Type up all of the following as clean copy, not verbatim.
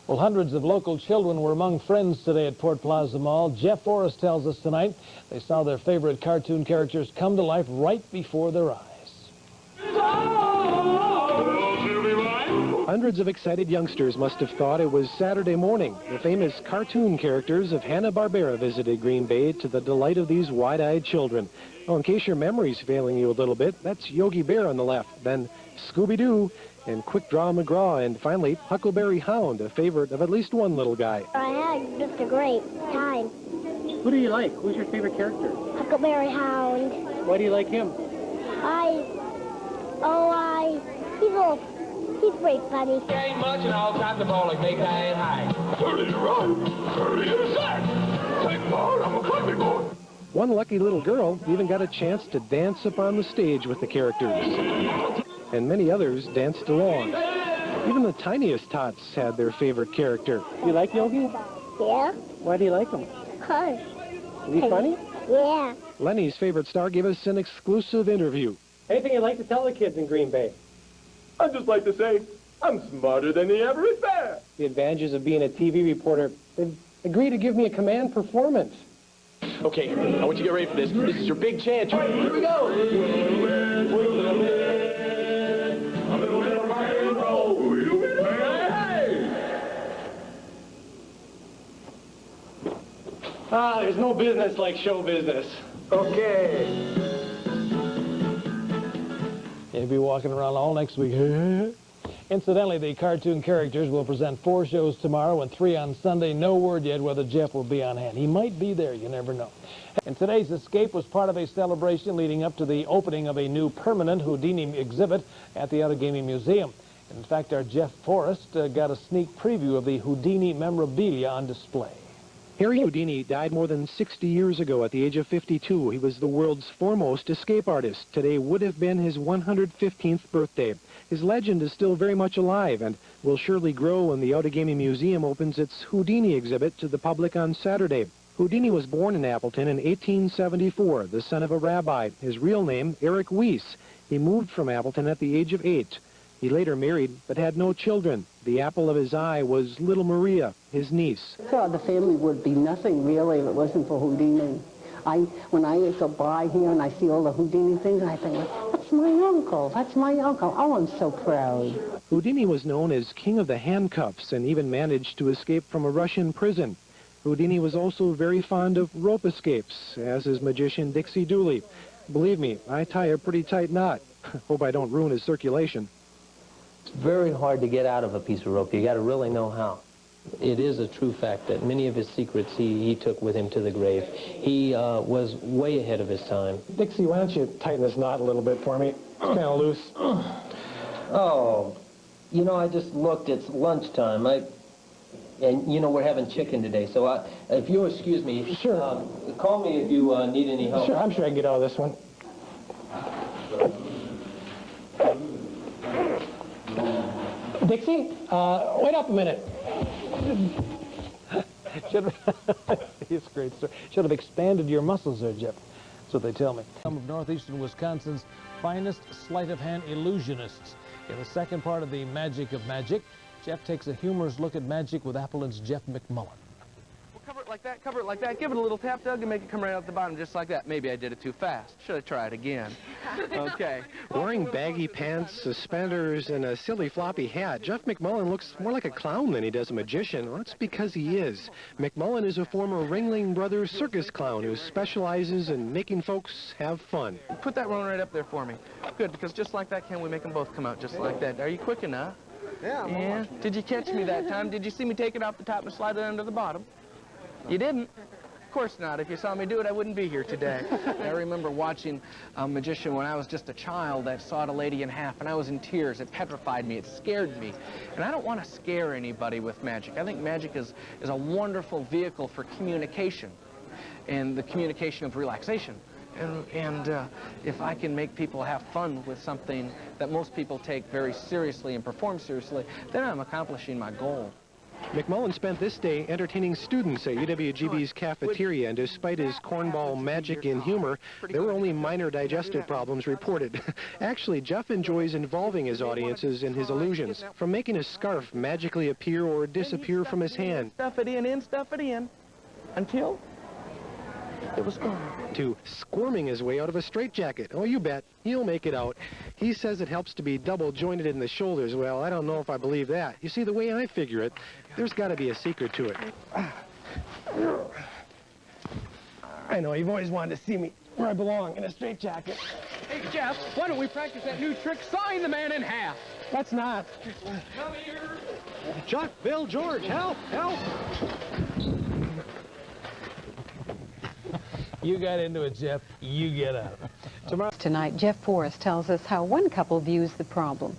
Well, hundreds of local children were among friends today at Port Plaza Mall. Jeff Forrest tells us tonight they saw their favorite cartoon characters come to life right before their eyes. Hundreds of excited youngsters must have thought it was Saturday morning. The famous cartoon characters of Hanna-Barbera visited Green Bay to the delight of these wide-eyed children. Well, in case your memory's failing you a little bit, that's Yogi Bear on the left, then Scooby-Doo, and Quick Draw McGraw, and finally Huckleberry Hound, a favorite of at least one little guy. I had just a great time. Who do you like? Who's your favorite character? Huckleberry Hound. Why do you like him? He's very funny. Ain't much and all types of ball like they die and high. 30 to right, 30 to set. Take guard, I'm a country boy. One lucky little girl even got a chance to dance up on the stage with the characters. And many others danced along. Even the tiniest tots had their favorite character. You like Yogi? Yeah? Why do you like him? Cause. Is he funny? Yeah. Lenny's favorite star gave us an exclusive interview. Anything you'd like to tell the kids in Green Bay? I'd just like to say, I'm smarter than the average bear. The advantages of being a TV reporter. They've agreed to give me a command performance. Okay, I want you to get ready for this. This is your big chance. Here we go. There's no business like show business. Okay. He'll be walking around all next week. Incidentally, the cartoon characters will present 4 shows tomorrow and 3 on Sunday. No word yet whether Jeff will be on hand. He might be there. You never know. And today's escape was part of a celebration leading up to the opening of a new permanent Houdini exhibit at the Outagamie Museum. In fact, our Jeff Forrest got a sneak preview of the Houdini memorabilia on display. Harry Houdini died more than 60 years ago at the age of 52. He was the world's foremost escape artist. Today would have been his 115th birthday. His legend is still very much alive and will surely grow when the Outagamie Museum opens its Houdini exhibit to the public on Saturday. Houdini was born in Appleton in 1874, the son of a rabbi. His real name, Eric Weiss. He moved from Appleton at the age of 8. He later married, but had no children. The apple of his eye was little Maria, his niece. I thought the family would be nothing, really, if it wasn't for Houdini. When I go by here and I see all the Houdini things, I think, that's my uncle, that's my uncle. Oh, I'm so proud. Houdini was known as king of the handcuffs and even managed to escape from a Russian prison. Houdini was also very fond of rope escapes, as is magician Dixie Dooley. Believe me, I tie a pretty tight knot. Hope I don't ruin his circulation. It's very hard to get out of a piece of rope. You got to really know how. It is a true fact that many of his secrets he took with him to the grave. He was way ahead of his time. Dixie, why don't you tighten this knot a little bit for me? It's kind of loose. Oh, you know, I just looked. It's lunchtime. And, you know, we're having chicken today. So if you'll excuse me, sure. Call me if you need any help. Sure, I'm sure I can get out of this one. Dixie, wait up a minute. He's great, sir. Should have expanded your muscles there, Jeff. That's what they tell me. Some of northeastern Wisconsin's finest sleight-of-hand illusionists. In the second part of the Magic of Magic, Jeff takes a humorous look at magic with Appleton's Jeff McMullen. Cover it like that, give it a little tap, Doug, and make it come right out the bottom just like that. Maybe I did it too fast. Should I try it again? Okay. Wearing baggy pants, suspenders, and a silly floppy hat, Jeff McMullen looks more like a clown than he does a magician. Well, that's because he is. McMullen is a former Ringling Brothers circus clown who specializes in making folks have fun. Put that one right up there for me. Good, because just like that, can we make them both come out just like that? Are you quick enough? Yeah. Did you catch me that time? Did you see me take it off the top and slide it under the bottom? You didn't? Of course not. If you saw me do it, I wouldn't be here today. I remember watching a magician when I was just a child that sawed a lady in half, and I was in tears. It petrified me. It scared me. And I don't want to scare anybody with magic. I think magic is a wonderful vehicle for communication and the communication of relaxation. And if I can make people have fun with something that most people take very seriously and perform seriously, then I'm accomplishing my goal. McMullen spent this day entertaining students at UWGB's cafeteria, and despite his cornball magic and humor, there were only minor digestive problems reported. Actually, Jeff enjoys involving his audiences in his illusions, from making a scarf magically appear or disappear from his hand, Stuff it in, stuff it in, until it was gone. to squirming his way out of a straitjacket. Oh, you bet. He'll make it out. He says it helps to be double jointed in the shoulders. Well, I don't know if I believe that. You see, the way I figure it, there's got to be a secret to it. I know, you've always wanted to see me where I belong, in a straitjacket. Hey, Jeff, why don't we practice that new trick, sawing the man in half? That's not. Chuck, Bill, George, help, help! You got into it, Jeff. You get out. Tomorrow. Tonight, Jeff Forrest tells us how one couple views the problem.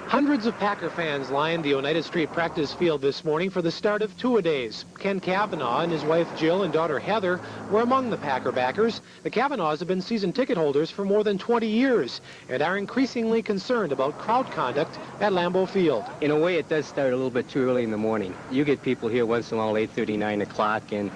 Hundreds of Packer fans lined the Oneida Street practice field this morning for the start of two-a-days. Ken Cavanaugh and his wife Jill and daughter Heather were among the Packer backers. The Cavanaughs have been season ticket holders for more than 20 years and are increasingly concerned about crowd conduct at Lambeau Field. In a way, it does start a little bit too early in the morning. You get people here once in a while, 8:30, 9 o'clock, and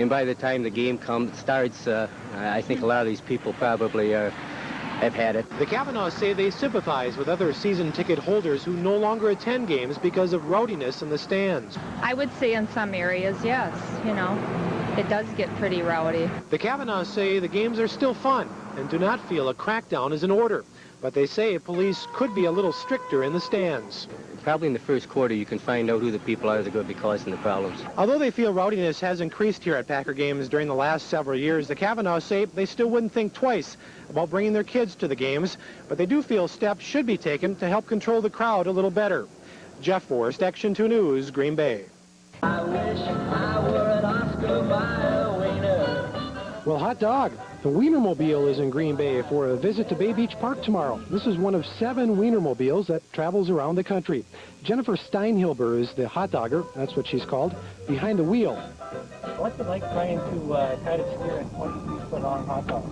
by the time the game starts, I think a lot of these people probably have had it. The Cavanaughs say they sympathize with other season ticket holders who no longer attend games because of rowdiness in the stands. I would say in some areas, yes, you know, it does get pretty rowdy. The Cavanaughs say the games are still fun and do not feel a crackdown is in order, but they say police could be a little stricter in the stands. Probably in the first quarter you can find out who the people are that are going to be causing the problems. Although they feel rowdiness has increased here at Packer games during the last several years, the Cavanaughs say they still wouldn't think twice about bringing their kids to the games, but they do feel steps should be taken to help control the crowd a little better. Jeff Forrest, Action 2 News, Green Bay. I wish I were an Oscar Mayer wiener. Well, hot dog. The Weinermobile is in Green Bay for a visit to Bay Beach Park tomorrow. This is one of 7 Weinermobiles that travels around the country. Jennifer Steinhilber is the hot dogger, that's what she's called, behind the wheel. What's it like trying to try to steer a 23-foot-long hot dog?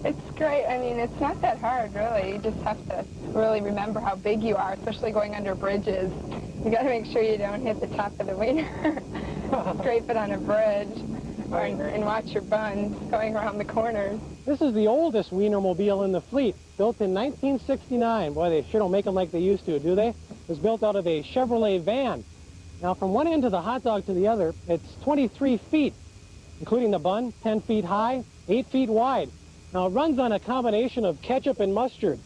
It's great. I mean, it's not that hard, really. You just have to really remember how big you are, especially going under bridges. You got to make sure you don't hit the top of the wiener. Scrape it on a bridge. And watch your buns going around the corners. This is the oldest Weinermobile in the fleet, built in 1969. Boy, they sure don't make them like they used to, do they? It was built out of a Chevrolet van. Now, from one end of the hot dog to the other, it's 23 feet, including the bun, 10 feet high, 8 feet wide. Now, it runs on a combination of ketchup and mustard.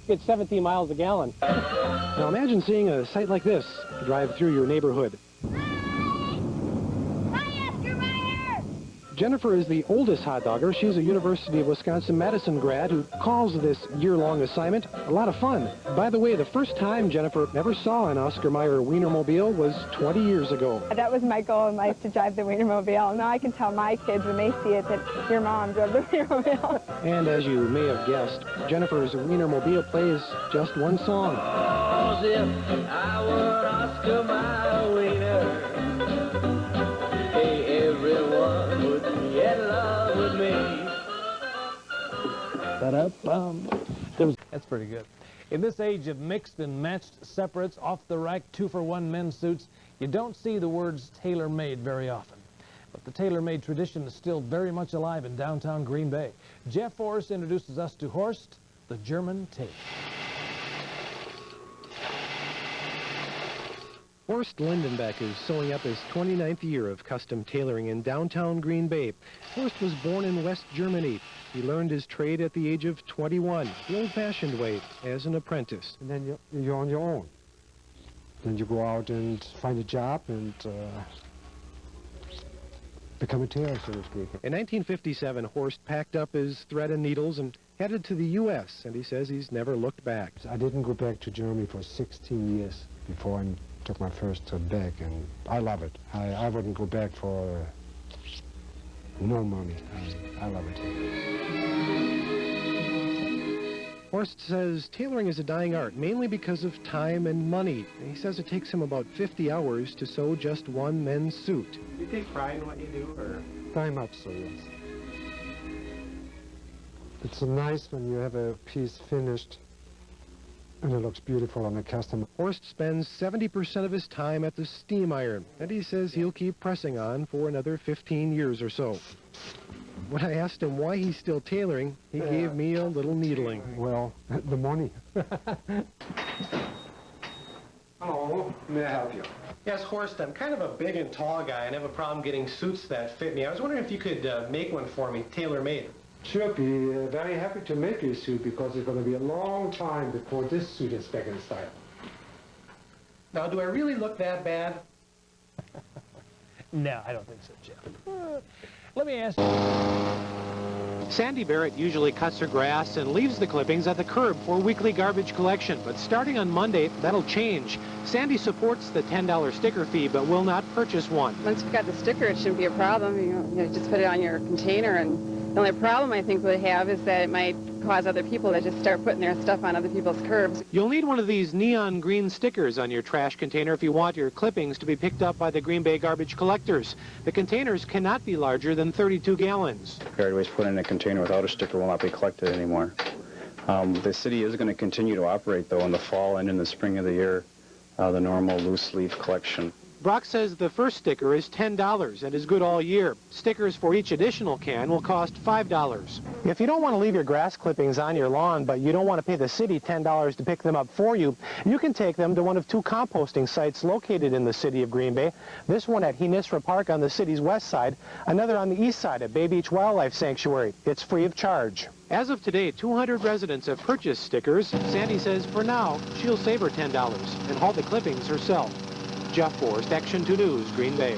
It's 17 miles a gallon. Now, imagine seeing a sight like this drive through your neighborhood. Jennifer is the oldest hot dogger. She's a University of Wisconsin-Madison grad who calls this year-long assignment a lot of fun. By the way, the first time Jennifer ever saw an Oscar Mayer Weinermobile was 20 years ago. That was my goal in life, to drive the Weinermobile. Now I can tell my kids when they see it that your mom drove the Weinermobile. And as you may have guessed, Jennifer's Weinermobile plays just one song. As if I were an Oscar Mayer wiener. Hey, everyone would be in love with me. That's pretty good. In this age of mixed and matched separates, off-the-rack, 2-for-1 men's suits, you don't see the words tailor-made very often. But the tailor-made tradition is still very much alive in downtown Green Bay. Jeff Forrest introduces us to Horst, the German tailor. Horst Lindenbeck is sewing up his 29th year of custom tailoring in downtown Green Bay. Horst was born in West Germany. He learned his trade at the age of 21, the old-fashioned way, as an apprentice. And then you're on your own. Then you go out and find a job and become a tailor, so to speak. In 1957, Horst packed up his thread and needles and headed to the U.S., and he says he's never looked back. I didn't go back to Germany for 16 years before I took my first trip back, and I love it. I wouldn't go back for no money. I love it. Horst says tailoring is a dying art, mainly because of time and money. He says it takes him about 50 hours to sew just one men's suit. Do you take pride in what you do, or? Very much so, yes. It's so nice when you have a piece finished and it looks beautiful on the customer. Forrest spends 70% of his time at the steam iron, and he says he'll keep pressing on for another 15 years or so. When I asked him why he's still tailoring, he gave me a little needling. Well, the money. Hello, may I help you? Yes, Horst, I'm kind of a big and tall guy and have a problem getting suits that fit me. I was wondering if you could make one for me, tailor-made. Sure, be very happy to make you a suit because it's going to be a long time before this suit is back in style. Now, do I really look that bad? No, I don't think so, Jeff. Let me ask you. Sandy Barrett usually cuts her grass and leaves the clippings at the curb for weekly garbage collection, but starting on Monday, that'll change. Sandy supports the $10 sticker fee, but will not purchase one. Once you've got the sticker, it shouldn't be a problem. You know, just put it on your container, and the only problem I think we have is that it might cause other people to just start putting their stuff on other people's curbs. You'll need one of these neon green stickers on your trash container if you want your clippings to be picked up by the Green Bay garbage collectors. The containers cannot be larger than 32 gallons. Yard waste put in a container without a sticker will not be collected anymore. The city is going to continue to operate, though, in the fall and in the spring of the year, the normal loose leaf collection. Brock says the first sticker is $10 and is good all year. Stickers for each additional can will cost $5. If you don't want to leave your grass clippings on your lawn, but you don't want to pay the city $10 to pick them up for you, you can take them to one of two composting sites located in the city of Green Bay. This one at Henisra Park on the city's west side, another on the east side at Bay Beach Wildlife Sanctuary. It's free of charge. As of today, 200 residents have purchased stickers. Sandy says for now, she'll save her $10 and haul the clippings herself. Jeff Forrest, Action 2 News, Green Bay.